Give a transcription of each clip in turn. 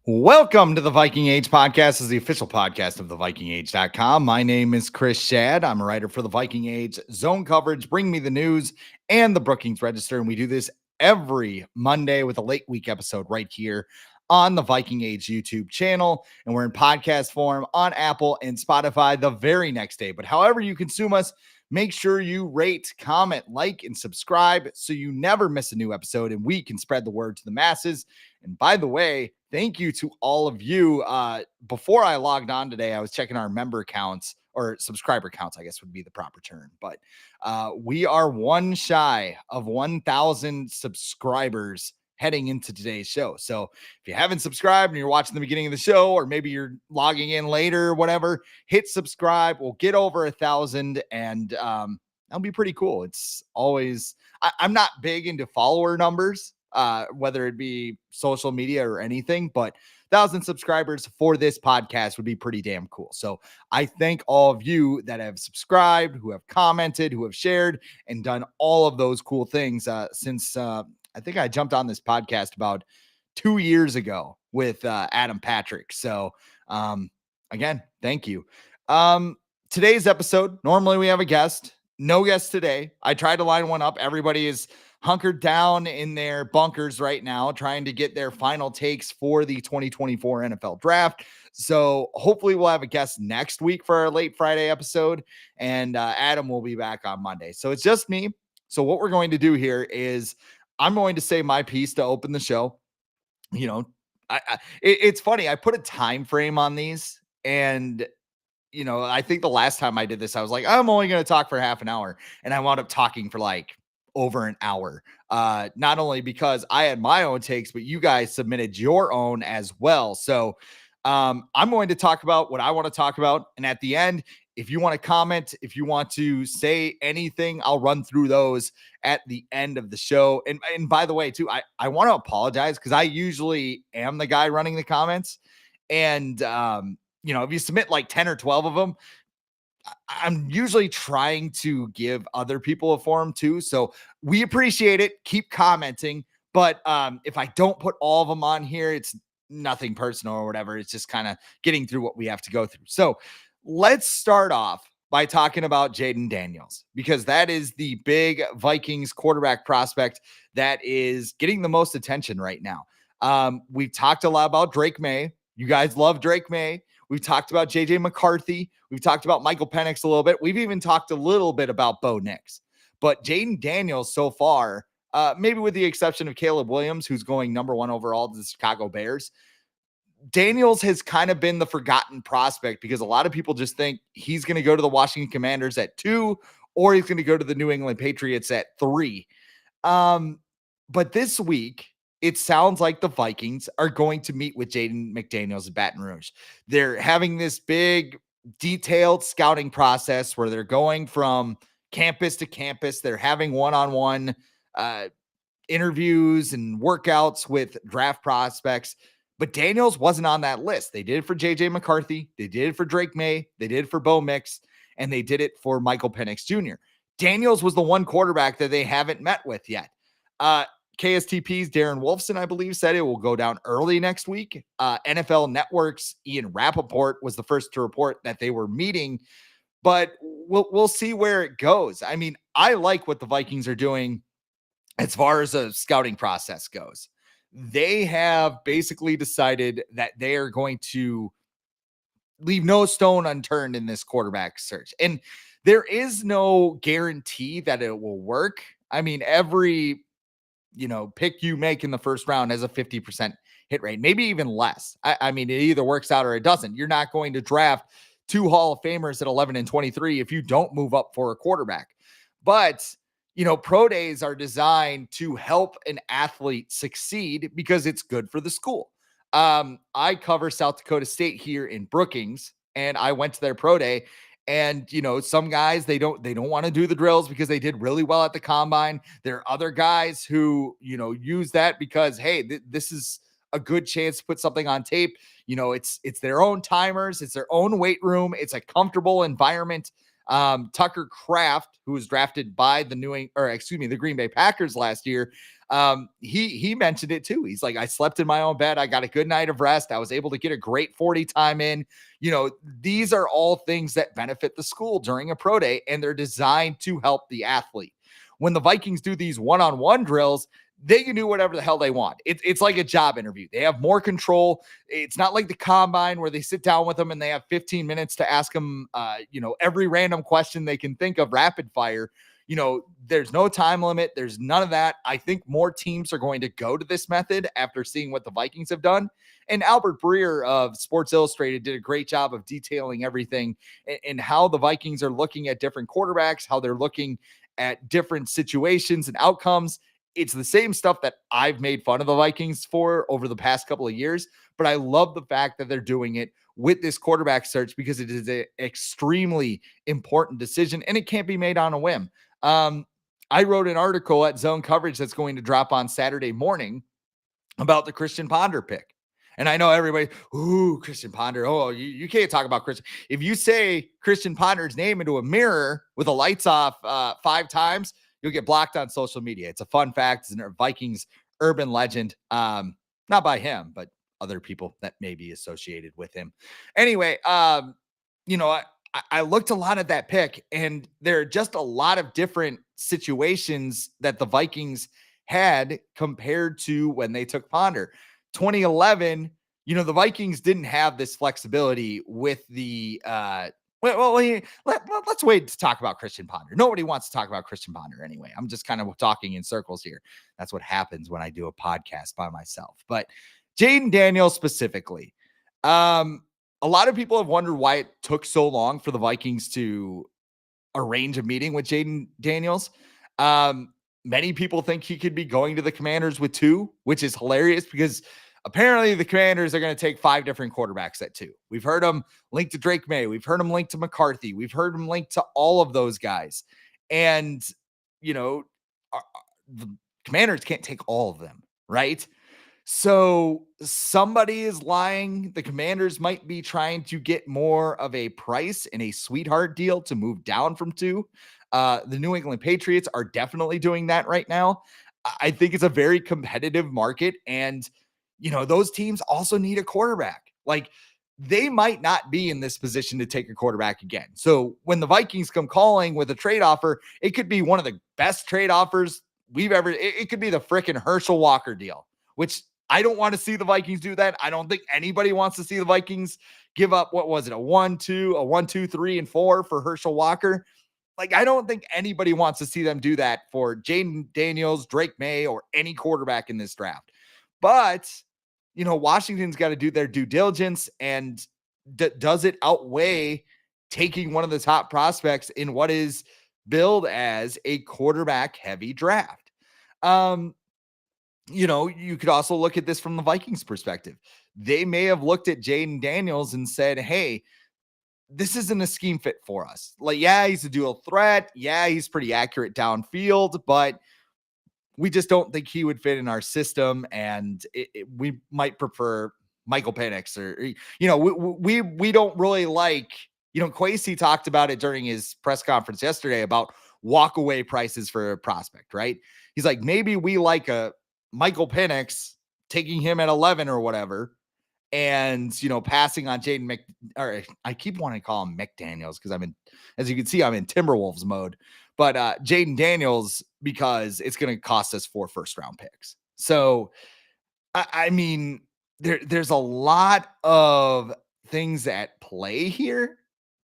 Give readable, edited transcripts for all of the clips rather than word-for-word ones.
Welcome to the Viking Age podcast. This is the official podcast of the VikingAge.com. My name is Chris Schad. I'm a writer for the Viking Age Zone Coverage, Bring Me the News, and the Brookings Register. And we do this every Monday with a late week episode right here on the Viking Age YouTube channel. And we're in podcast form on Apple and Spotify the very next day. But however you consume us, make sure you rate, comment, like, and subscribe so you never miss a new episode and we can spread the word to the masses. And by the way, thank you to all of you. Before I logged on today, I was checking our member counts or subscriber counts, I guess would be the proper term. But we are one shy of 1,000 subscribers heading into today's show. So if you haven't subscribed and you're watching the beginning of the show, or maybe you're logging in later or whatever, hit subscribe. We'll get over 1,000 and that'll be pretty cool. It's always, I'm not big into follower numbers, whether it be social media or anything, but 1,000 subscribers for this podcast would be pretty damn cool. So I thank all of you that have subscribed, who have commented, who have shared, and done all of those cool things since I think I jumped on this podcast about 2 years ago with Adam Patrick. So again, thank you. Today's episode, normally we have a guest. No guest today. I tried to line one up. Everybody is hunkered down in their bunkers right now, trying to get their final takes for the 2024 NFL draft. So hopefully we'll have a guest next week for our late Friday episode, and Adam will be back on Monday. So it's just me. So what we're going to do here is I'm going to say my piece to open the show. You know, it's funny. I put a time frame on these, and I think the last time I did this, I was like, I'm only going to talk for half an hour. And I wound up talking for like over an hour. Not only because I had my own takes, but you guys submitted your own as well. So I'm going to talk about what I want to talk about. And at the end, if you want to comment, if you want to say anything, I'll run through those at the end of the show. And by the way, too, I want to apologize because I usually am the guy running the comments. And, if you submit like 10 or 12 of them, I'm usually trying to give other people a forum too. So we appreciate it. Keep commenting. But if I don't put all of them on here, it's nothing personal or whatever. It's just kind of getting through what we have to go through. So let's start off by talking about Jayden Daniels, because that is the big Vikings quarterback prospect that is getting the most attention right now. We've talked a lot about Drake May. You guys love Drake May. We've talked about JJ McCarthy. We've talked about Michael Penix a little bit. We've even talked a little bit about Bo Nix. But Jayden Daniels so far, maybe with the exception of Caleb Williams, who's going number 1 overall to the Chicago Bears, Daniels has kind of been the forgotten prospect because a lot of people just think he's going to go to the Washington Commanders at 2 or he's going to go to the New England Patriots at 3. But this week, it sounds like the Vikings are going to meet with Jayden McDaniels at Baton Rouge. They're having this big, detailed scouting process where they're going from campus to campus. They're having one-on-one interviews and workouts with draft prospects. But Daniels wasn't on that list. They did it for JJ McCarthy. They did it for Drake May. They did it for Bo Nix. And they did it for Michael Penix Jr. Daniels was the one quarterback that they haven't met with yet. KSTP's Darren Wolfson, I believe, said it will go down early next week. NFL Network's Ian Rappaport was the first to report that they were meeting. But we'll see where it goes. I mean, I like what the Vikings are doing as far as a scouting process goes. They have basically decided that they are going to leave no stone unturned in this quarterback search. And there is no guarantee that it will work. I mean, every, pick you make in the first round has a 50% hit rate, maybe even less. I mean, it either works out or it doesn't. You're not going to draft 2 Hall of Famers at 11 and 23 if you don't move up for a quarterback. But pro days are designed to help an athlete succeed because it's good for the school. I cover South Dakota State here in Brookings, and I went to their pro day. And, some guys, they don't want to do the drills because they did really well at the combine. There are other guys who, use that because, hey, this is a good chance to put something on tape. It's their own timers. It's their own weight room. It's a comfortable environment. Tucker Kraft, who was drafted by the Green Bay Packers last year, He mentioned it too. He's like, I slept in my own bed. I got a good night of rest. I was able to get a great 40 time in. These are all things that benefit the school during a pro day, and they're designed to help the athlete. When the Vikings do these one-on-one drills, they can do whatever the hell they want. It's like a job interview. They have more control. It's not like the combine where they sit down with them and they have 15 minutes to ask them, every random question they can think of rapid fire. There's no time limit. There's none of that. I think more teams are going to go to this method after seeing what the Vikings have done. And Albert Breer of Sports Illustrated did a great job of detailing everything and how the Vikings are looking at different quarterbacks, how they're looking at different situations and outcomes. It's the same stuff that I've made fun of the Vikings for over the past couple of years, but I love the fact that they're doing it with this quarterback search because it is an extremely important decision and it can't be made on a whim. I wrote an article at Zone Coverage that's going to drop on Saturday morning about the Christian Ponder pick. And I know everybody, Christian Ponder. Oh, you can't talk about Christian. If you say Christian Ponder's name into a mirror with the lights off 5 times, you'll get blocked on social media. It's a fun fact. It's a Vikings urban legend. Not by him, but other people that may be associated with him. Anyway, I looked a lot at that pick, and there are just a lot of different situations that the Vikings had compared to when they took Ponder. 2011, the Vikings didn't have this flexibility with the let's wait to talk about Christian Ponder. Nobody wants to talk about Christian Ponder anyway. I'm just kind of talking in circles here. That's what happens when I do a podcast by myself. But Jayden Daniels specifically, a lot of people have wondered why it took so long for the Vikings to arrange a meeting with Jayden Daniels. Many people think he could be going to the Commanders with 2, which is hilarious because apparently the Commanders are going to take 5 different quarterbacks at 2. We've heard them linked to Drake May. We've heard them linked to McCarthy. We've heard them linked to all of those guys. And, the Commanders can't take all of them, right? So somebody is lying. The Commanders might be trying to get more of a price in a sweetheart deal to move down from 2. The New England Patriots are definitely doing that right now. I think it's a very competitive market. And, those teams also need a quarterback. Like, they might not be in this position to take a quarterback again. So when the Vikings come calling with a trade offer, it could be one of the best trade offers we've ever, it could be the freaking Herschel Walker deal, which I don't want to see the Vikings do that. I don't think anybody wants to see the Vikings give up, what was it, a 1, 2, 3, and 4 for Herschel Walker. Like, I don't think anybody wants to see them do that for Jayden Daniels, Drake May, or any quarterback in this draft. But, Washington's got to do their due diligence, and does it outweigh taking one of the top prospects in what is billed as a quarterback-heavy draft? You could also look at this from the Vikings perspective. They may have looked at Jayden Daniels and said, hey, this isn't a scheme fit for us. Like, yeah, he's a dual threat. Yeah, he's pretty accurate downfield, but we just don't think he would fit in our system. And we might prefer Michael Penix or, we don't really like, Kwesi talked about it during his press conference yesterday about walk-away prices for a prospect, right? He's like, maybe we like a Michael Penix, taking him at 11 or whatever, and, passing on or I keep wanting to call him McDaniels because as you can see, I'm in Timberwolves mode, but Jayden Daniels, because it's going to cost us 4 first-round picks. So, I mean, there's a lot of things at play here,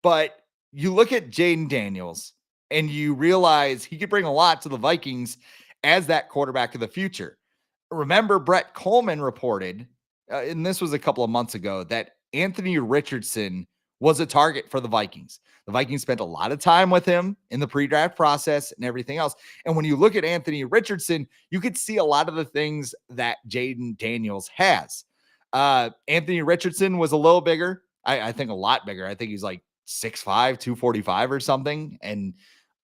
but you look at Jayden Daniels and you realize he could bring a lot to the Vikings as that quarterback of the future. Remember, Brett Coleman reported, and this was a couple of months ago, that Anthony Richardson was a target for the Vikings. The Vikings spent a lot of time with him in the pre-draft process and everything else. And when you look at Anthony Richardson, you could see a lot of the things that Jayden Daniels has. Anthony Richardson was a little bigger. I think a lot bigger. I think he's like 6'5", 245 or something. And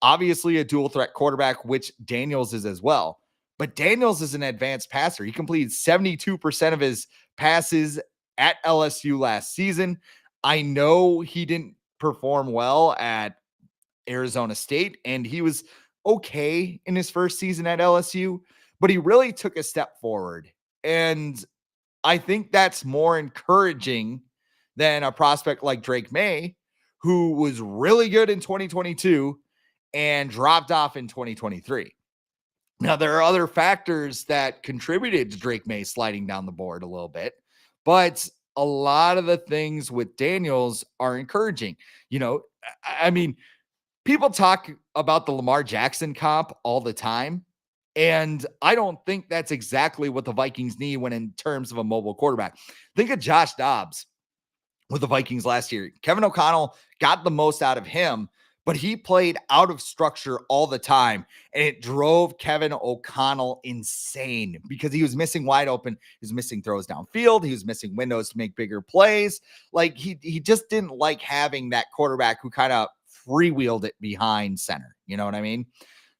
obviously a dual threat quarterback, which Daniels is as well. But Daniels is an advanced passer. He completed 72% of his passes at LSU last season. I know he didn't perform well at Arizona State, and he was okay in his first season at LSU. but he really took a step forward. And I think that's more encouraging than a prospect like Drake May, who was really good in 2022 and dropped off in 2023. Now, there are other factors that contributed to Drake May sliding down the board a little bit, but a lot of the things with Daniels are encouraging. I mean, people talk about the Lamar Jackson comp all the time, and I don't think that's exactly what the Vikings need when in terms of a mobile quarterback. Think of Josh Dobbs with the Vikings last year. Kevin O'Connell got the most out of him, but he played out of structure all the time, and it drove Kevin O'Connell insane because he was missing wide open. He was missing throws downfield. He was missing windows to make bigger plays. Like he just didn't like having that quarterback who kind of freewheeled it behind center. You know what I mean?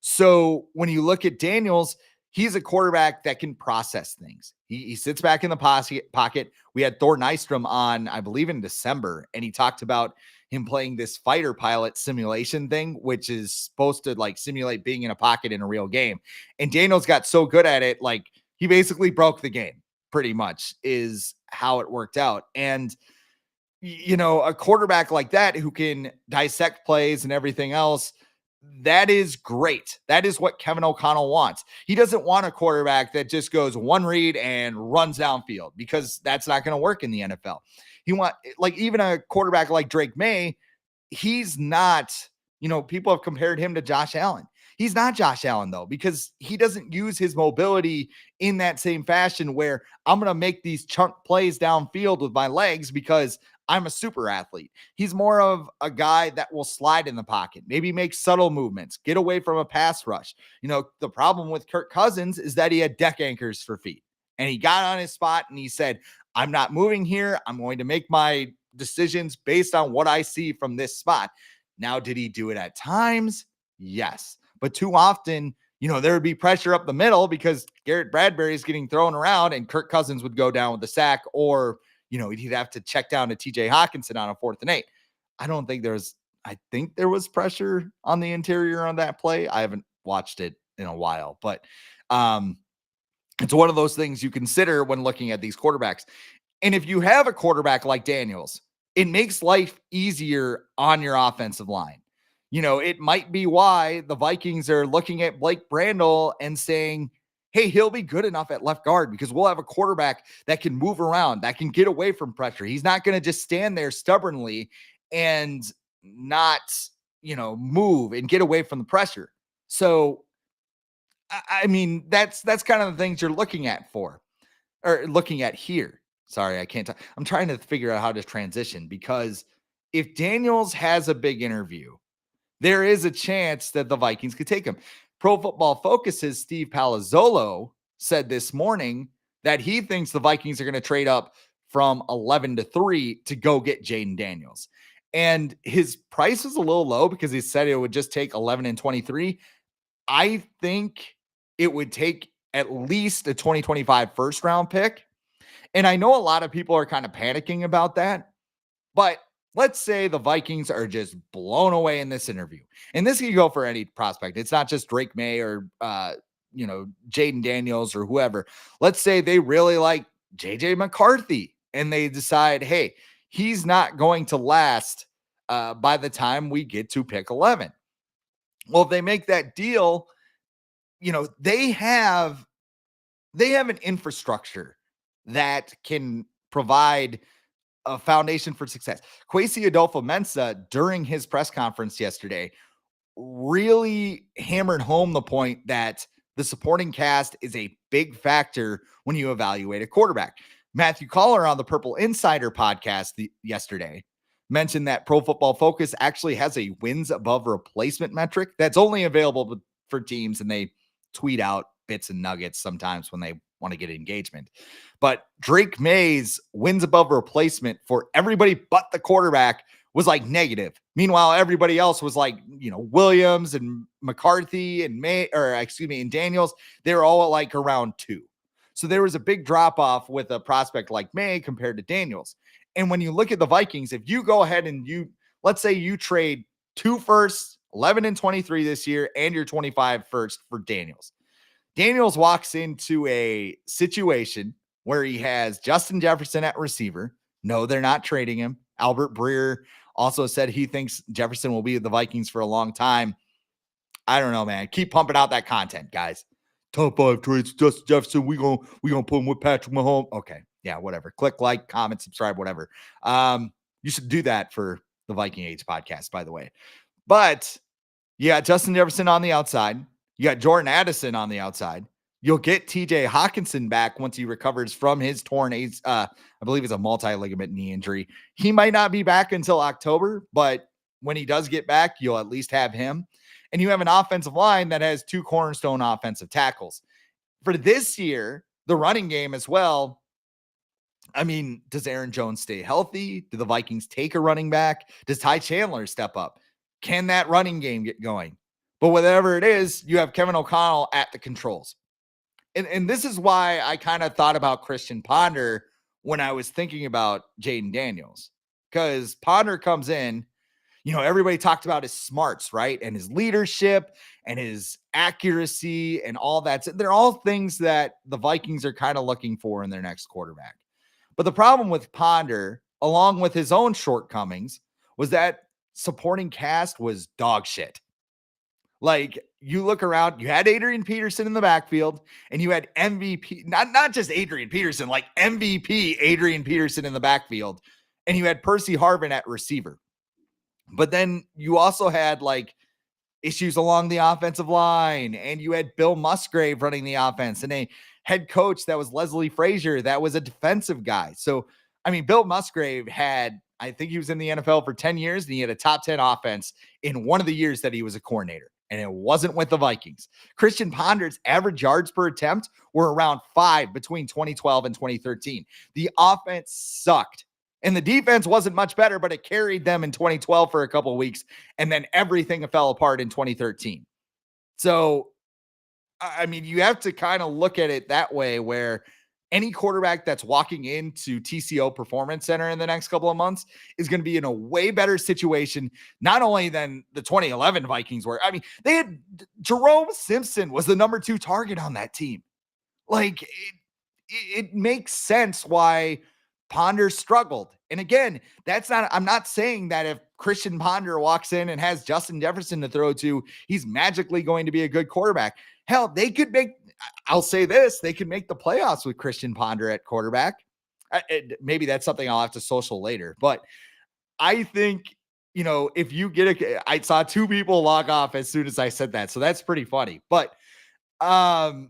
So when you look at Daniels, he's a quarterback that can process things. He sits back in the pocket. We had Thor Nystrom on, I believe, in December, and he talked about him playing this fighter pilot simulation thing, which is supposed to like simulate being in a pocket in a real game. And Daniels got so good at it, like he basically broke the game, pretty much is how it worked out. And a quarterback like that who can dissect plays and everything else, that is great. That is what Kevin O'Connell wants. He doesn't want a quarterback that just goes one read and runs downfield, because that's not going to work in the NFL. He want, like, even a quarterback like Drake May, he's not, people have compared him to Josh Allen. He's not Josh Allen, though, because he doesn't use his mobility in that same fashion where I'm going to make these chunk plays downfield with my legs because I'm a super athlete. He's more of a guy that will slide in the pocket, maybe make subtle movements, get away from a pass rush. The problem with Kirk Cousins is that he had deck anchors for feet, and he got on his spot and he said, I'm not moving here. I'm going to make my decisions based on what I see from this spot. Now, did he do it at times? Yes. But too often, there would be pressure up the middle because Garrett Bradbury is getting thrown around and Kirk Cousins would go down with the sack, or, he'd have to check down to TJ Hawkinson on a 4th and 8. I think there was pressure on the interior on that play. I haven't watched it in a while, but it's one of those things you consider when looking at these quarterbacks. And if you have a quarterback like Daniels, it makes life easier on your offensive line. It might be why the Vikings are looking at Blake Brandel and saying, hey, he'll be good enough at left guard because we'll have a quarterback that can move around, that can get away from pressure. He's not going to just stand there stubbornly and not, move and get away from the pressure. So, I mean, that's kind of the things you're looking at here. Sorry, I can't talk. I'm trying to figure out how to transition, because if Daniels has a big interview, there is a chance that the Vikings could take him. Pro Football Focus's Steve Palazzolo said this morning that he thinks the Vikings are going to trade up from 11-3 to go get Jayden Daniels. And his price is a little low because he said it would just take 11 and 23. I think it would take at least a 2025 first round pick. And I know a lot of people are kind of panicking about that, but let's say the Vikings are just blown away in this interview. And this can go for any prospect. It's not just Drake May or, Jayden Daniels or whoever. Let's say they really like JJ McCarthy and they decide, hey, he's not going to last by the time we get to pick 11. Well, if they make that deal, they have an infrastructure that can provide a foundation for success. Kwesi Adolfo-Mensah, during his press conference yesterday, really hammered home the point that the supporting cast is a big factor when you evaluate a quarterback. Matthew Collar on the Purple Insider podcast yesterday mentioned that Pro Football Focus actually has a wins above replacement metric that's only available for teams, and they tweet out bits and nuggets sometimes when they want to get engagement. But Drake May's wins above replacement for everybody but the quarterback was like negative. Meanwhile, everybody else was like, Williams and McCarthy and and Daniels, they're all like around 2. So there was a big drop off with a prospect like May compared to Daniels. And when you look at the Vikings, if you go ahead and let's say you trade 2 firsts, 11 and 23 this year, and your 25 first for Daniels Daniels walks into a situation where he has Justin Jefferson at receiver. No, they're not trading him. Albert Breer also said he thinks Jefferson will be with the Vikings for a long time. I don't know, man. Keep pumping out that content, guys. Top 5 trades, Justin Jefferson. We gonna put him with Patrick Mahomes. Okay, yeah, whatever. Click like, comment, subscribe, whatever. You should do that for the Viking Age podcast, by the way. But you got Justin Jefferson on the outside. You got Jordan Addison on the outside. You'll get TJ Hawkinson back once he recovers from his torn, I believe it's a multi-ligament knee injury. He might not be back until October, but when he does get back, you'll at least have him. And you have an offensive line that has 2 cornerstone offensive tackles. For this year, the running game as well. I mean, does Aaron Jones stay healthy? Do the Vikings take a running back? Does Ty Chandler step up? Can that running game get going? But whatever it is, you have Kevin O'Connell at the controls. And this is why I kind of thought about Christian Ponder when I was thinking about Jayden Daniels. Because Ponder comes in, everybody talked about his smarts, right? And his leadership and his accuracy and all that. They're all things that the Vikings are kind of looking for in their next quarterback. But the problem with Ponder, along with his own shortcomings, was that supporting cast was dog shit. Like, you look around, you had Adrian Peterson in the backfield, and you had MVP, not just Adrian Peterson, like MVP Adrian Peterson in the backfield, and you had Percy Harvin at receiver. But then you also had like issues along the offensive line, and you had Bill Musgrave running the offense, and a head coach that was Leslie Frazier that was a defensive guy. So, I mean, Bill Musgrave I think he was in the NFL for 10 years, and he had a top 10 offense in one of the years that he was a coordinator, and it wasn't with the Vikings. Christian Ponder's average yards per attempt were around 5 between 2012 and 2013. The offense sucked. And the defense wasn't much better, but it carried them in 2012 for a couple of weeks, and then everything fell apart in 2013. So, I mean, you have to kind of look at it that way, where any quarterback that's walking into TCO Performance Center in the next couple of months is going to be in a way better situation, not only than the 2011 Vikings were. I mean, they had Jerome Simpson was the number 2 target on that team. Like, it makes sense why Ponder struggled. And again, I'm not saying that if Christian Ponder walks in and has Justin Jefferson to throw to, he's magically going to be a good quarterback. Hell, I'll say this, they could make the playoffs with Christian Ponder at quarterback. Maybe that's something I'll have to social later. But I think, if you I saw 2 people log off as soon as I said that. So that's pretty funny. But, I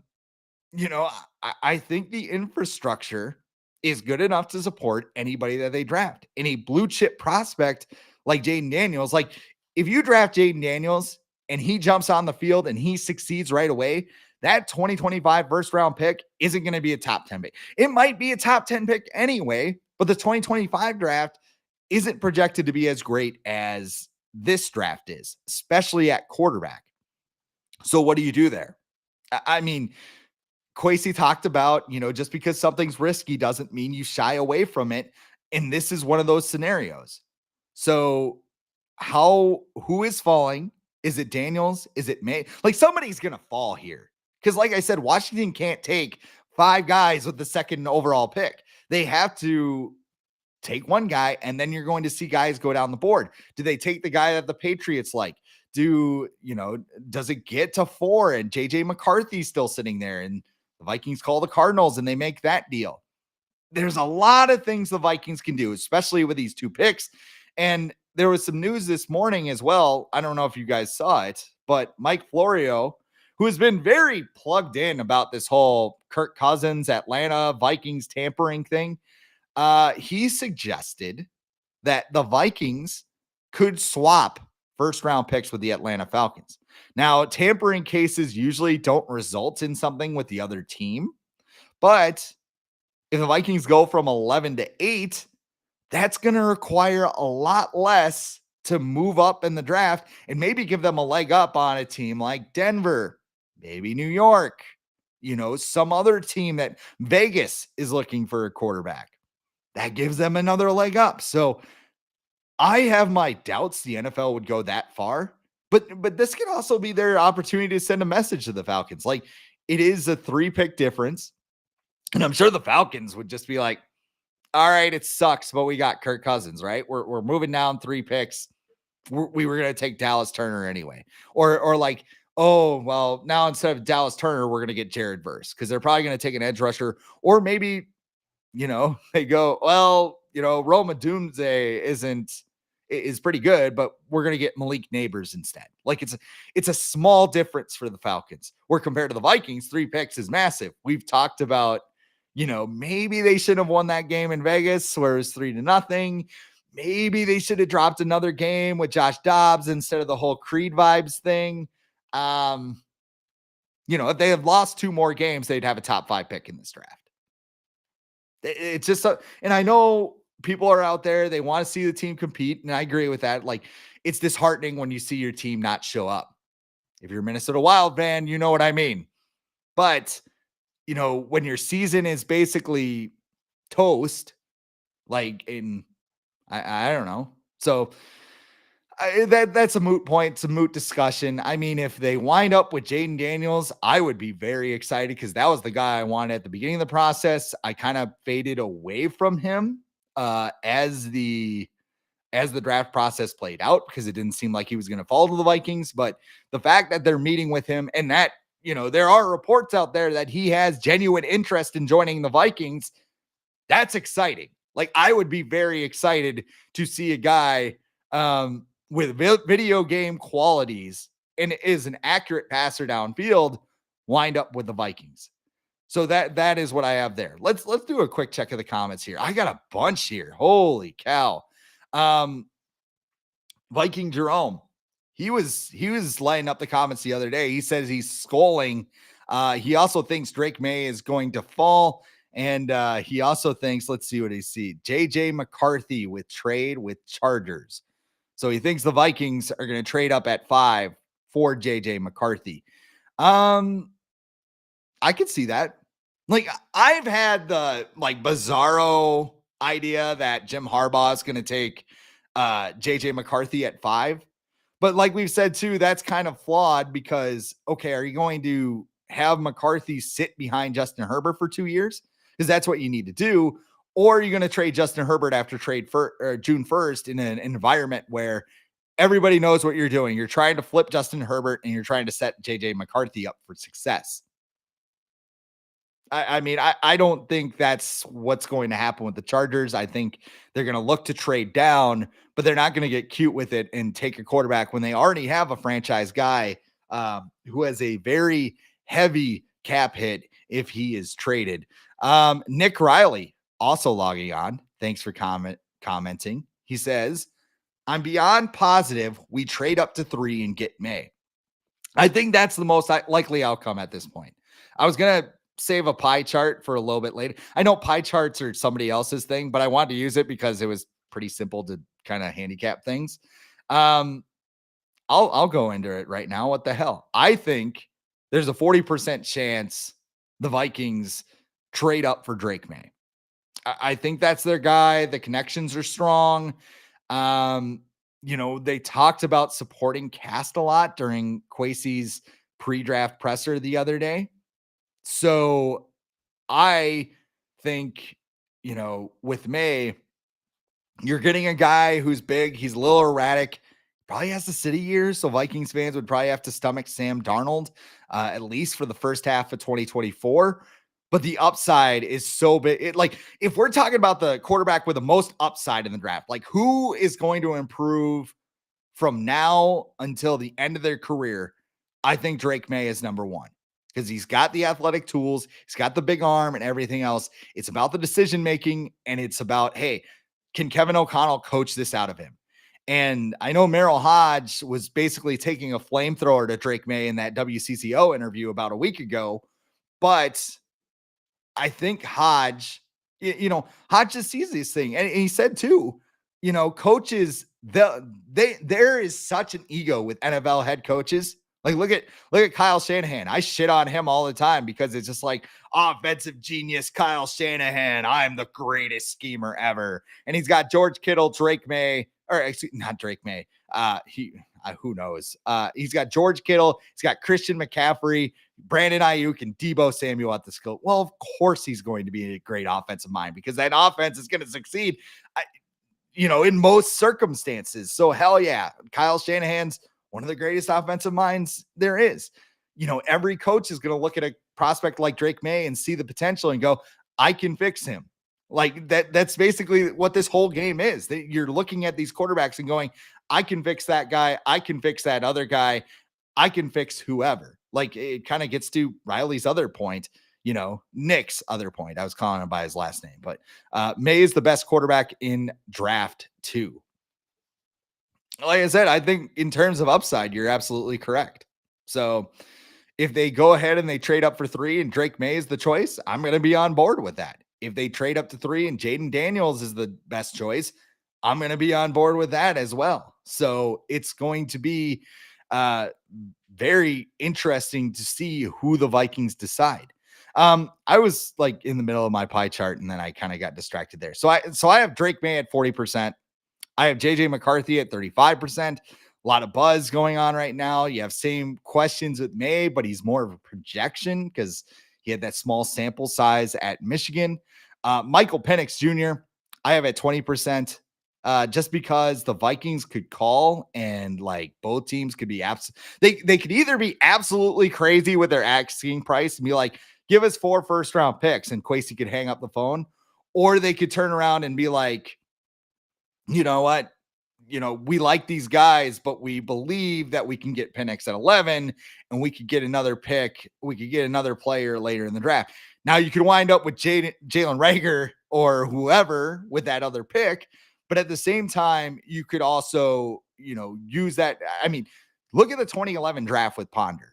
think the infrastructure is good enough to support anybody that they draft. And a blue chip prospect like Jayden Daniels, like if you draft Jayden Daniels and he jumps on the field and he succeeds right away, that 2025 first round pick isn't going to be a top 10 pick. It might be a top 10 pick anyway, but the 2025 draft isn't projected to be as great as this draft is, especially at quarterback. So what do you do there? I mean, Kwesi talked about, just because something's risky doesn't mean you shy away from it. And this is one of those scenarios. So who is falling? Is it Daniels? Is it May? Like, somebody's going to fall here. Because like I said, Washington can't take 5 guys with the second overall pick. They have to take one guy, and then you're going to see guys go down the board. Do they take the guy that the Patriots like? Does it get to 4 and JJ McCarthy's still sitting there and the Vikings call the Cardinals and they make that deal? There's a lot of things the Vikings can do, especially with these 2 picks. And there was some news this morning as well. I don't know if you guys saw it, but Mike Florio, who has been very plugged in about this whole Kirk Cousins, Atlanta Vikings tampering thing, he suggested that the Vikings could swap first round picks with the Atlanta Falcons. Now, tampering cases usually don't result in something with the other team, but if the Vikings go from 11 to 8, that's going to require a lot less to move up in the draft and maybe give them a leg up on a team like Denver, maybe New York, some other team that Vegas is looking for a quarterback. That gives them another leg up. So I have my doubts the NFL would go that far, but this could also be their opportunity to send a message to the Falcons. Like, it is a 3-pick difference. And I'm sure the Falcons would just be like, all right, it sucks, but we got Kirk Cousins, right? We're moving down 3 picks. We were going to take Dallas Turner anyway. Or like, oh, well, now instead of Dallas Turner, we're going to get Jared Verse because they're probably going to take an edge rusher. Or maybe, they go, well, Roma Doomsday is pretty good, but we're going to get Malik Neighbors instead. Like it's a small difference for the Falcons. Where compared to the Vikings, 3 picks is massive. We've talked about, maybe they should have won that game in Vegas where it was 3-0. Maybe they should have dropped another game with Josh Dobbs instead of the whole Creed vibes thing. If they had lost 2 more games, they'd have a top 5 pick in this draft. It's just, and I know people are out there, they want to see the team compete, and I agree with that. Like, it's disheartening when you see your team not show up. If you're a Minnesota Wild fan, you know what I mean. But, when your season is basically toast, like I don't know. So that's a moot point. It's a moot discussion. I mean, if they wind up with Jayden Daniels, I would be very excited because that was the guy I wanted at the beginning of the process. I kind of faded away from him as the draft process played out because it didn't seem like he was going to fall to the Vikings. But the fact that they're meeting with him and that, there are reports out there that he has genuine interest in joining the Vikings, that's exciting. Like, I would be very excited to see a guy with video game qualities and is an accurate passer downfield wind up with the Vikings. So that is what I have there. Let's do a quick check of the comments here. I got a bunch here. Holy cow. Viking Jerome. He was lighting up the comments the other day. He says he's scolding. He also thinks Drake May is going to fall. And he also thinks, let's see what he sees. JJ McCarthy with trade with Chargers. So he thinks the Vikings are going to trade up at 5 for JJ McCarthy. I could see that. Like, I've had the bizarro idea that Jim Harbaugh is going to take JJ McCarthy at 5. But like we've said too, that's kind of flawed because, okay, are you going to have McCarthy sit behind Justin Herbert for 2 years? Because that's what you need to do. Or are you going to trade Justin Herbert after June 1st in an environment where everybody knows what you're doing? You're trying to flip Justin Herbert and you're trying to set JJ McCarthy up for success. I mean, I don't think that's what's going to happen with the Chargers. I think they're going to look to trade down, but they're not going to get cute with it and take a quarterback when they already have a franchise guy who has a very heavy cap hit if he is traded. Nick Riley also logging on. Thanks for commenting. He says, I'm beyond positive we trade up to 3 and get May. I think that's the most likely outcome at this point. I was going to save a pie chart for a little bit later. I know pie charts are somebody else's thing, but I wanted to use it because it was pretty simple to kind of handicap things. I'll go into it right now. What the hell? I think there's a 40% chance the Vikings trade up for Drake May. I think that's their guy. The connections are strong. They talked about supporting Cast a lot during Kwesi's pre-draft presser the other day. So I think, with May, you're getting a guy who's big. He's a little erratic, probably has the city years. So Vikings fans would probably have to stomach Sam Darnold, at least for the first half of 2024. But the upside is so big. If we're talking about the quarterback with the most upside in the draft, like who is going to improve from now until the end of their career, I think Drake May is number 1. Because he's got the athletic tools, he's got the big arm and everything else. It's about the decision-making, and it's about, hey, can Kevin O'Connell coach this out of him? And I know Merrill Hodge was basically taking a flamethrower to Drake May in that WCCO interview about a week ago, but I think Hodge, Hodge just sees this thing. And he said too, coaches, there is such an ego with NFL head coaches. Like, look at Kyle Shanahan. I shit on him all the time because it's just like offensive genius Kyle Shanahan. I'm the greatest schemer ever. And he's got George Kittle, Drake May, or excuse, not Drake May. Who knows? He's got George Kittle. He's got Christian McCaffrey, Brandon Ayuk and Deebo Samuel at the skill. Well, of course he's going to be a great offensive mind because that offense is going to succeed, in most circumstances. So hell yeah, Kyle Shanahan's one of the greatest offensive minds there is. Every coach is going to look at a prospect like Drake May and see the potential and go, I can fix him. Like that's basically what this whole game is. You're looking at these quarterbacks and going, I can fix that guy. I can fix that other guy. I can fix whoever. Like it kind of gets to Riley's other point, Nick's other point. I was calling him by his last name, but May is the best quarterback in draft 2. Like I said, I think in terms of upside, you're absolutely correct. So if they go ahead and they trade up for 3 and Drake May is the choice, I'm going to be on board with that. If they trade up to 3 and Jayden Daniels is the best choice, I'm going to be on board with that as well. So it's going to be very interesting to see who the Vikings decide. I was like in the middle of my pie chart and then I kind of got distracted there. So I have Drake May at 40%. I have JJ McCarthy at 35%. A lot of buzz going on right now. You have same questions with May, but he's more of a projection because he had that small sample size at Michigan. Michael Penix Jr., I have at 20%. Just because the Vikings could call and like both teams could be they could either be absolutely crazy with their asking price and be like, give us 4 first-round picks, and Kwesi could hang up the phone, or they could turn around and be like, you know what? We like these guys, but we believe that we can get Penix at 11 and we could get another pick. We could get another player later in the draft. Now you could wind up with Jalen Reagor or whoever with that other pick. But at the same time, you could also, use that. I mean, look at the 2011 draft with Ponder.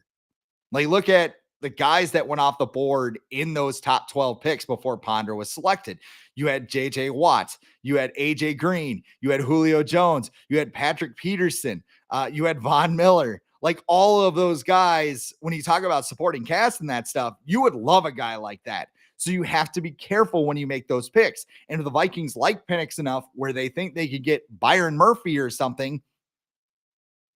Like, look at the guys that went off the board in those top 12 picks before Ponder was selected. You had JJ Watts, you had AJ Green, you had Julio Jones, you had Patrick Peterson, you had Von Miller. Like all of those guys, when you talk about supporting cast and that stuff, you would love a guy like that. So you have to be careful when you make those picks. And if the Vikings like Penix enough where they think they could get Byron Murphy or something,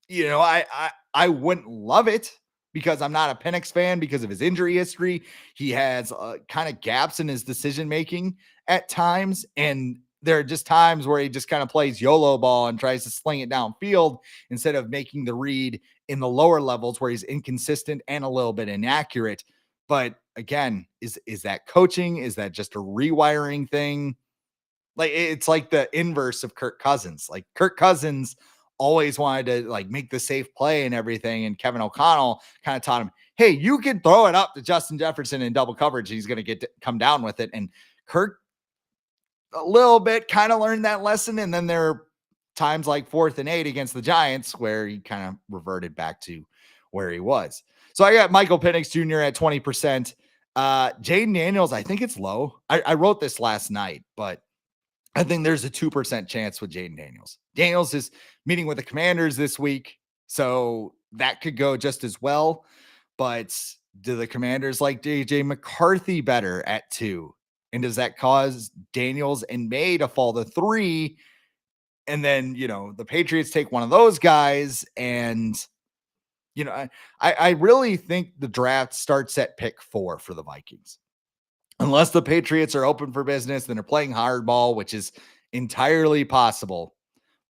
I wouldn't love it because I'm not a Penix fan because of his injury history. He has kind of gaps in his decision-making at times. And there are just times where he just kind of plays YOLO ball and tries to sling it downfield instead of making the read in the lower levels where he's inconsistent and a little bit inaccurate. But again, is that coaching? Is that just a rewiring thing? Like it's like the inverse of Kirk Cousins. Like Kirk Cousins always wanted to like make the safe play and everything. And Kevin O'Connell kind of taught him, hey, you can throw it up to Justin Jefferson in double coverage. He's going to come down with it. And Kirk a little bit kind of learned that lesson. And then there are times like 4th and 8 against the Giants where he kind of reverted back to where he was. So I got Michael Penix Jr. at 20%. Jayden Daniels, I think it's low. I wrote this last night, but I think there's a 2% chance with Jayden Daniels. Daniels is meeting with the Commanders this week, so that could go just as well. But do the Commanders like JJ McCarthy better at 2? And does that cause Daniels and May to fall to 3? And then, the Patriots take one of those guys. And, I really think the draft starts at pick 4 for the Vikings. Unless the Patriots are open for business, then they're playing hardball, which is entirely possible.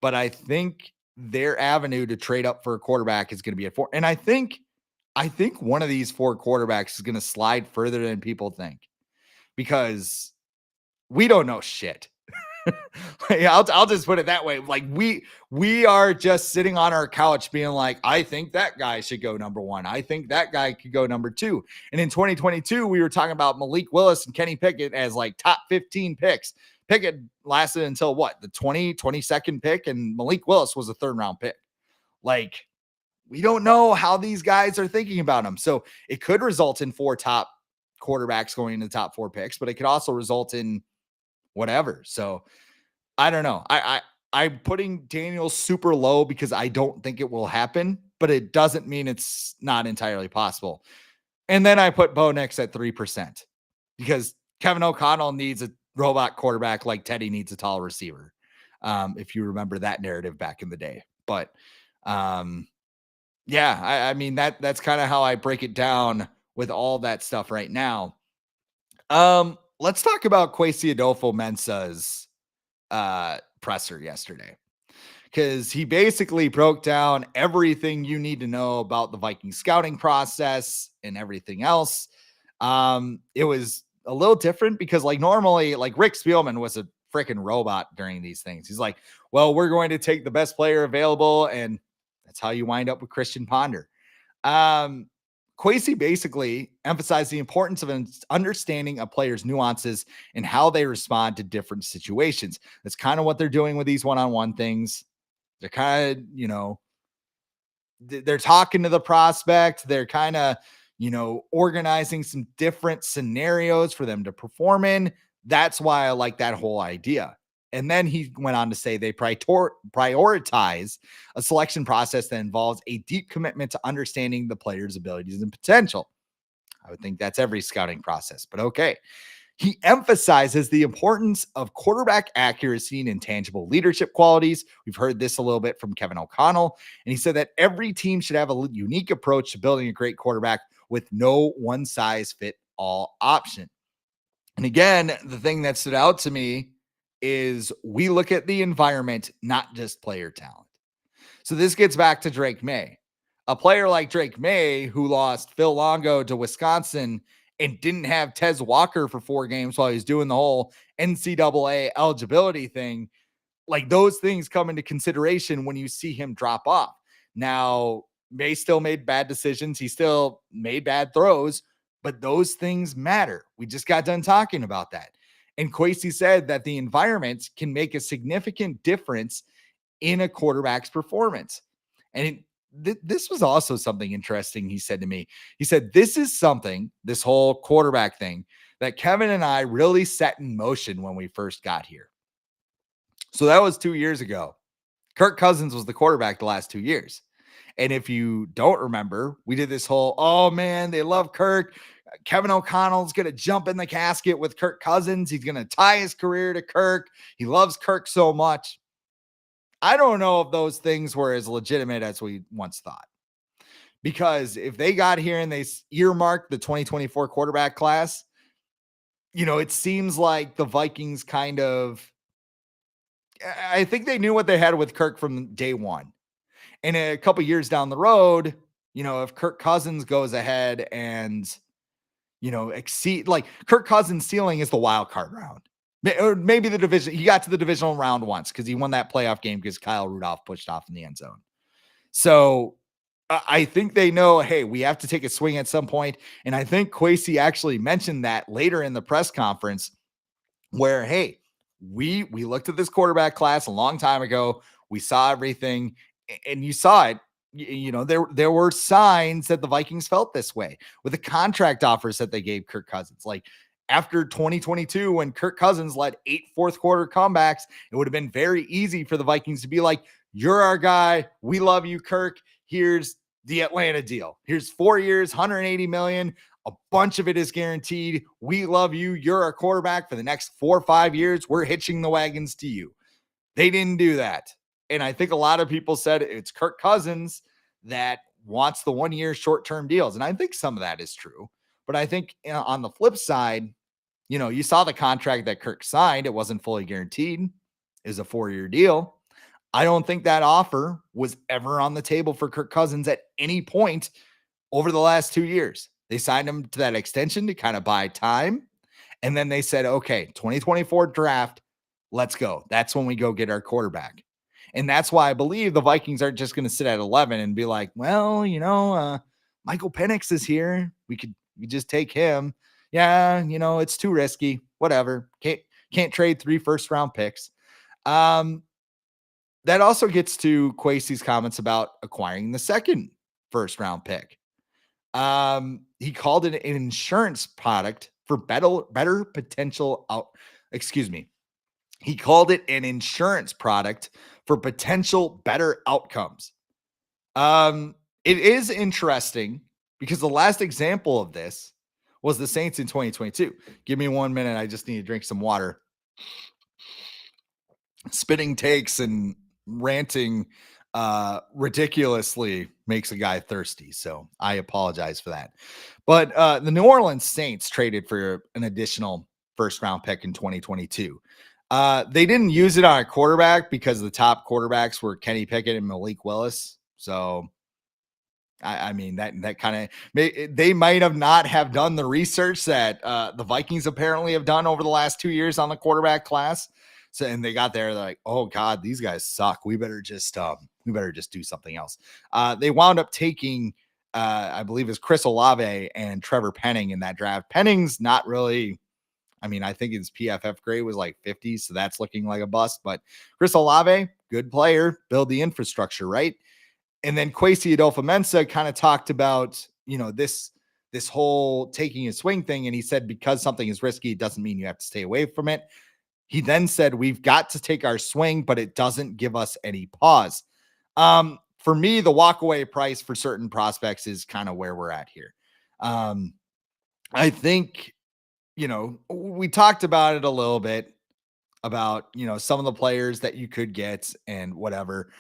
But I think their avenue to trade up for a quarterback is going to be at 4. And I think one of these 4 quarterbacks is going to slide further than people think because we don't know shit. I'll just put it that way. Like we are just sitting on our couch being like, I think that guy should go number 1. I think that guy could go number 2. And in 2022, we were talking about Malik Willis and Kenny Pickett as like top 15 picks. Pickett lasted until the 22nd pick, and Malik Willis was a 3rd round pick. Like we don't know how these guys are thinking about him. So it could result in 4 top quarterbacks going into the top 4 picks, but it could also result in whatever. So I don't know. I'm putting Daniels super low because I don't think it will happen, but it doesn't mean it's not entirely possible. And then I put Bo Nix at 3% because Kevin O'Connell needs a robot quarterback like Teddy needs a tall receiver. If you remember that narrative back in the day, but I mean, that's kind of how I break it down with all that stuff right now. Let's talk about Kwesi Adolfo-Mensah's presser yesterday, because he basically broke down everything you need to know about the Viking scouting process and everything else. It was a little different because, like, normally, like, Rick Spielman was a freaking robot during these things. He's like, well, we're going to take the best player available, and that's how you wind up with Christian Ponder. Kwesi basically emphasized the importance of understanding a player's nuances and how they respond to different situations. That's kind of what they're doing with these one-on-one things. They're kind of, they're talking to the prospect. They're kind of, organizing some different scenarios for them to perform in. That's why I like that whole idea. And then he went on to say they prioritize a selection process that involves a deep commitment to understanding the player's abilities and potential. I would think that's every scouting process, but okay. He emphasizes the importance of quarterback accuracy and intangible leadership qualities. We've heard this a little bit from Kevin O'Connell, and he said that every team should have a unique approach to building a great quarterback with no one-size-fit-all option. And again, the thing that stood out to me is we look at the environment, not just player talent. So this gets back to Drake May. A player like Drake May, who lost Phil Longo to Wisconsin and didn't have Tez Walker for 4 games while he's doing the whole NCAA eligibility thing, like, those things come into consideration when you see him drop off. Now, May still made bad decisions. He still made bad throws, but those things matter. We just got done talking about that. And Kwesi said that the environment can make a significant difference in a quarterback's performance. And this was also something interesting he said to me. He said, this is something, this whole quarterback thing, that Kevin and I really set in motion when we first got here. So that was 2 years ago. Kirk Cousins was the quarterback the last 2 years. And if you don't remember, we did this whole, oh man, they love Kirk. Kevin O'Connell's going to jump in the casket with Kirk Cousins. He's going to tie his career to Kirk. He loves Kirk so much. I don't know if those things were as legitimate as we once thought. Because if they got here and they earmarked the 2024 quarterback class, it seems like the Vikings I think they knew what they had with Kirk from day one. And a couple years down the road, if Kirk Cousins goes ahead and, exceed, like, Kirk Cousins' ceiling is the wild card round. Or maybe the division. He got to the divisional round once because he won that playoff game because Kyle Rudolph pushed off in the end zone. So I think they know, hey, we have to take a swing at some point. And I think Kwesi actually mentioned that later in the press conference where, hey, we looked at this quarterback class a long time ago. We saw everything, and you saw it. There were signs that the Vikings felt this way with the contract offers that they gave Kirk Cousins. Like, after 2022, when Kirk Cousins led 8 fourth quarter comebacks, it would have been very easy for the Vikings to be like, you're our guy. We love you, Kirk. Here's the Atlanta deal. Here's 4 years, $180 million. A bunch of it is guaranteed. We love you. You're our quarterback for the next 4 or 5 years. We're hitching the wagons to you. They didn't do that. And I think a lot of people said it's Kirk Cousins that wants the 1-year short-term deals. And I think some of that is true. But I think on the flip side, you saw the contract that Kirk signed. It wasn't fully guaranteed. It was a 4-year deal. I don't think that offer was ever on the table for Kirk Cousins at any point over the last 2 years. They signed him to that extension to kind of buy time. And then they said, okay, 2024 draft, let's go. That's when we go get our quarterback. And that's why I believe the Vikings aren't just going to sit at 11 and be like, well, Michael Penix is here. We just take him. Yeah, it's too risky. Whatever. Can't trade 3 first-round picks. That also gets to Kwesi's comments about acquiring the second first-round pick. He called it an insurance product for better potential out. Excuse me. He called it an insurance product for potential better outcomes. It is interesting because the last example of this was the Saints in 2022. Give me 1 minute. I just need to drink some water. Spitting takes and ranting ridiculously makes a guy thirsty. So I apologize for that. But the New Orleans Saints traded for an additional first round pick in 2022. They didn't use it on a quarterback because the top quarterbacks were Kenny Pickett and Malik Willis. So I mean that kind of they might have not have done the research that the Vikings apparently have done over the last 2 years on the quarterback class. So and they got there, they're like, oh God, these guys suck. We better just do something else. They wound up taking I believe it's Chris Olave and Trevor Penning in that draft. Penning's not really. I mean, I think his PFF grade was like 50, so that's looking like a bust. But Chris Olave, good player, build the infrastructure, right? And then Kwesi Adolfo-Mensah kind of talked about, this whole taking a swing thing. And he said, because something is risky, it doesn't mean you have to stay away from it. He then said, we've got to take our swing, but it doesn't give us any pause. For me, the walkaway price for certain prospects is kind of where we're at here. I think, we talked about it a little bit about, some of the players that you could get and whatever.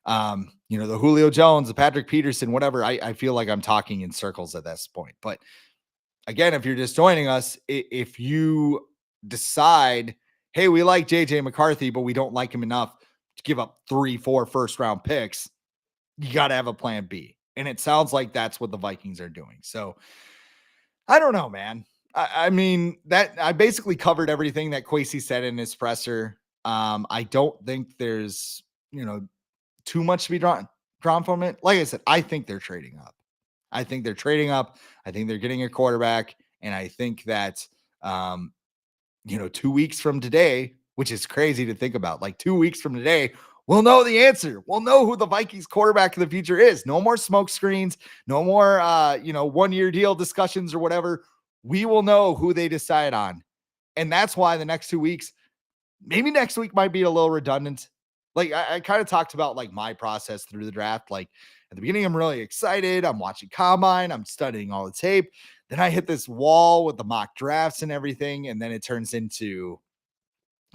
The Julio Jones, the Patrick Peterson, whatever. I feel like I'm talking in circles at this point. But again, if you're just joining us, if you decide, hey, we like JJ McCarthy, but we don't like him enough to give up 3-4 first round picks, you got to have a plan B. And it sounds like that's what the Vikings are doing. So I don't know, man. I mean, that I basically covered everything that Kwesi said in his presser. I don't think there's, too much to be drawn from it. Like I said, I think they're trading up. I think they're getting a quarterback. And I think that, 2 weeks from today, which is crazy to think about, like 2 weeks from today, we'll know the answer. We'll know who the Vikings quarterback of the future is. No more smoke screens, no more, 1-year deal discussions or whatever. We will know who they decide on. And that's why the next 2 weeks, maybe next week might be a little redundant. Like I kind of talked about like my process through the draft. Like at the beginning, I'm really excited. I'm watching combine. I'm studying all the tape. Then I hit this wall with the mock drafts and everything. And then it turns into,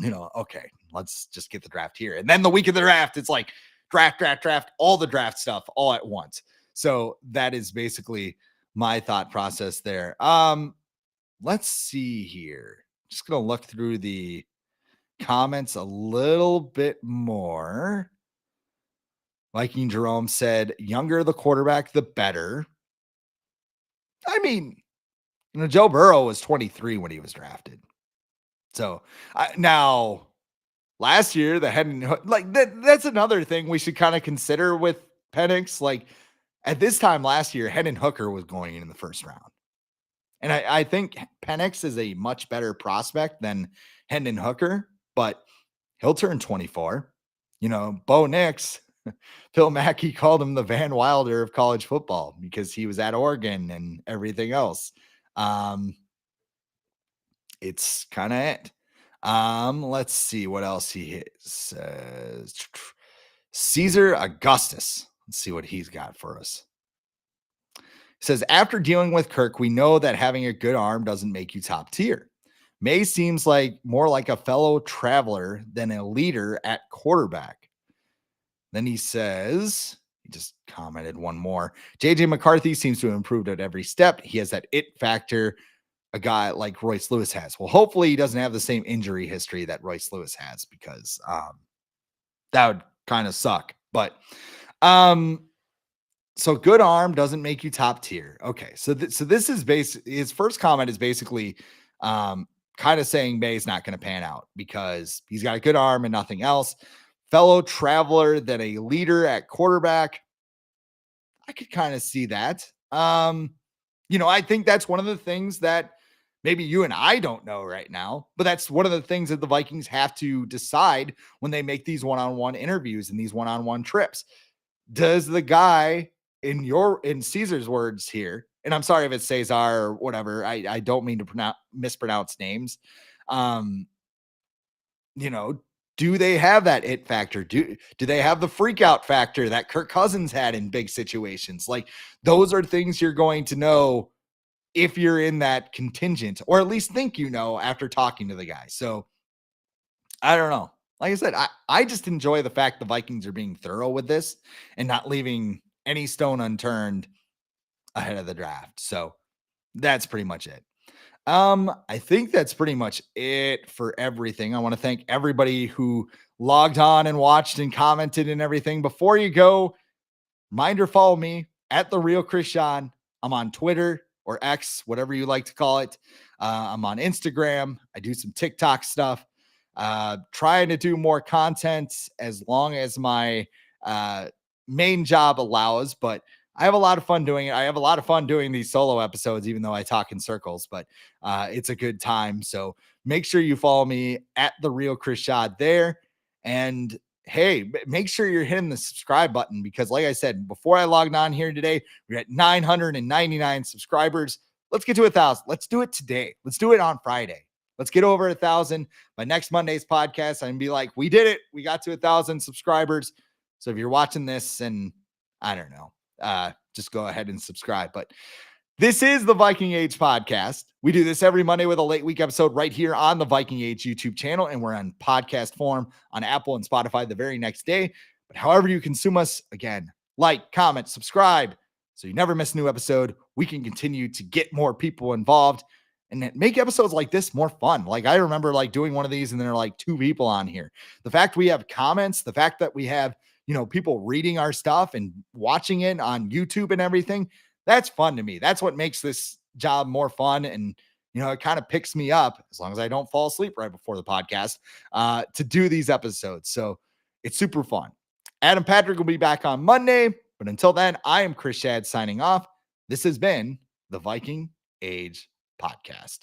okay, let's just get the draft here. And then the week of the draft, it's like draft, all the draft stuff all at once. So that is basically my thought process there. Let's see here. Just going to look through the comments a little bit more. Viking Jerome said, younger the quarterback, the better. I mean, Joe Burrow was 23 when he was drafted. So now last year, the head and like that's another thing we should kind of consider with Penix. Like at this time last year, Hendon Hooker was going in the first round. And I think Penix is a much better prospect than Hendon Hooker, but he'll turn 24. Bo Nix, Phil Mackey called him the Van Wilder of college football because he was at Oregon and everything else. It's kind of it. Let's see what else he says. Caesar Augustus. Let's see what he's got for us. Says, after dealing with Kirk, we know that having a good arm doesn't make you top tier. May seems like more like a fellow traveler than a leader at quarterback. Then he says, he just commented one more. JJ McCarthy seems to have improved at every step. He has that it factor a guy like Royce Lewis has. Well, hopefully he doesn't have the same injury history that Royce Lewis has because that would kind of suck. But so good arm doesn't make you top tier. Okay. So this is his first comment is basically kind of saying May's not going to pan out because he's got a good arm and nothing else. Fellow traveler than a leader at quarterback. I could kind of see that. I think that's one of the things that maybe you and I don't know right now, but that's one of the things that the Vikings have to decide when they make these one-on-one interviews and these one-on-one trips. Does the guy in Caesar's words here, and I'm sorry if it's Cesar or whatever, I don't mean to mispronounce names. Do they have that it factor? Do they have the freak out factor that Kirk Cousins had in big situations? Like those are things you're going to know if you're in that contingent, or at least think after talking to the guy. So I don't know. like I said, I just enjoy the fact the Vikings are being thorough with this and not leaving any stone unturned ahead of the draft. So that's pretty much it. I think that's pretty much it for everything. I want to thank everybody who logged on and watched and commented and everything. Before you go, reminder, follow me at the real Chris Schad. I'm on Twitter or X, whatever you like to call it. I'm on Instagram. I do some TikTok stuff. Trying to do more content as long as my main job allows, but I have a lot of fun doing it. I have a lot of fun doing these solo episodes, even though I talk in circles, but it's a good time. So make sure you follow me at the real Chris Schad there. And hey, make sure you're hitting the subscribe button because, like I said, before I logged on here today, we're at 999 subscribers. Let's get to 1,000. Let's do it today. Let's do it on Friday. Let's get over 1,000 by next Monday's podcast. And be like, we did it. We got to 1,000 subscribers. So if you're watching this and I don't know, just go ahead and subscribe. But this is the Viking Age podcast. We do this every Monday with a late week episode right here on the Viking Age YouTube channel, and we're on podcast form on Apple and Spotify the very next day. But however you consume us, again, like, comment, subscribe, so you never miss a new episode. We can continue to get more people involved and make episodes like this more fun. Like I remember like doing one of these and there are like 2 people on here. The fact we have comments, the fact that we have, people reading our stuff and watching it on YouTube and everything, that's fun to me. That's what makes this job more fun. And, it kind of picks me up as long as I don't fall asleep right before the podcast to do these episodes. So it's super fun. Adam Patrick will be back on Monday. But until then, I am Chris Schad signing off. This has been the Viking Age Podcast.